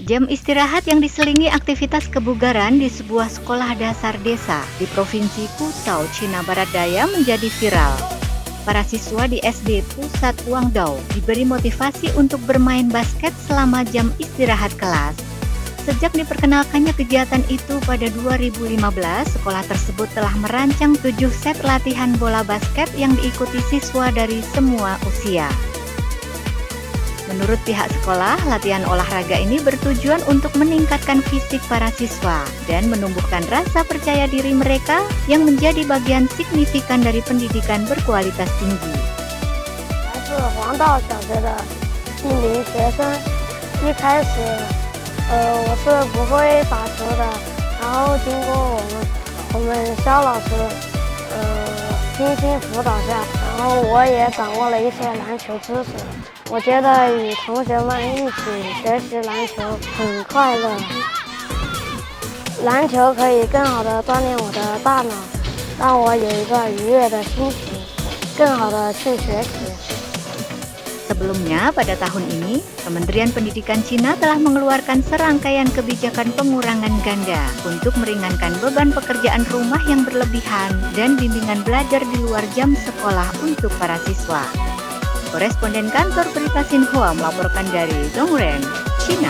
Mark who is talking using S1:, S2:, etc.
S1: Jam istirahat yang diselingi aktivitas kebugaran di sebuah sekolah dasar desa di Provinsi Putao, Cina Barat Daya menjadi viral. Para siswa di SD Pusat Guangdong diberi motivasi untuk bermain basket selama jam istirahat kelas. Sejak diperkenalkannya kegiatan itu pada 2015, sekolah tersebut telah merancang 7 set latihan bola basket yang diikuti siswa dari semua usia. Menurut pihak sekolah, latihan olahraga ini bertujuan untuk meningkatkan fisik para siswa dan menumbuhkan rasa percaya diri mereka yang menjadi bagian signifikan dari pendidikan berkualitas tinggi.
S2: 来自黄道小学的一名学生，一开始，我是不会打球的，然后经过我们肖老师，精心辅导下，然后我也掌握了一些篮球知识。我觉得与同学们一起学习篮球很快乐，篮球可以更好的锻炼我的大脑，让我有一个愉悦的心情，更好的去学习。
S1: Sebelumnya, pada tahun ini, Kementerian Pendidikan Cina telah mengeluarkan serangkaian kebijakan pengurangan ganda untuk meringankan beban pekerjaan rumah yang berlebihan dan bimbingan belajar di luar jam sekolah untuk para siswa. Koresponden kantor berita Xinhua melaporkan dari Dongren, China.